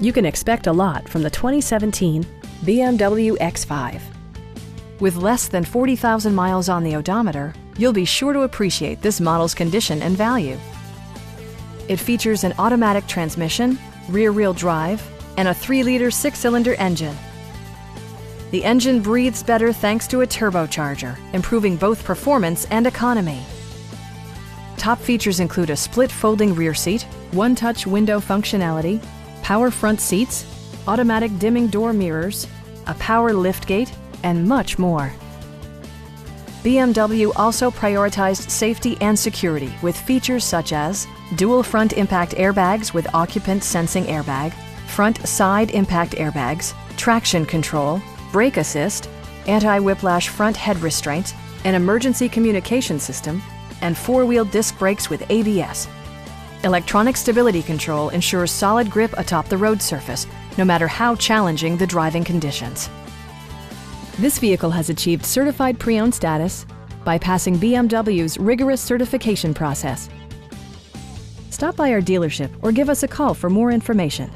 You can expect a lot from the 2017 BMW X5. With less than 40,000 miles on the odometer, you'll be sure to appreciate this model's condition and value. It features an automatic transmission, rear-wheel drive, and a 3-liter 6-cylinder engine. The engine breathes better thanks to a turbocharger, improving both performance and economy. Top features include a split folding rear seat, one-touch window functionality, power front seats, automatic dimming door mirrors, a power liftgate, and much more. BMW also prioritized safety and security with features such as dual front impact airbags with occupant sensing airbag, front side impact airbags, traction control, brake assist, anti-whiplash front head restraints, an emergency communication system, and 4-wheel disc brakes with ABS. Electronic stability control ensures solid grip atop the road surface, no matter how challenging the driving conditions. This vehicle has achieved certified pre-owned status by passing BMW's rigorous certification process. Stop by our dealership or give us a call for more information.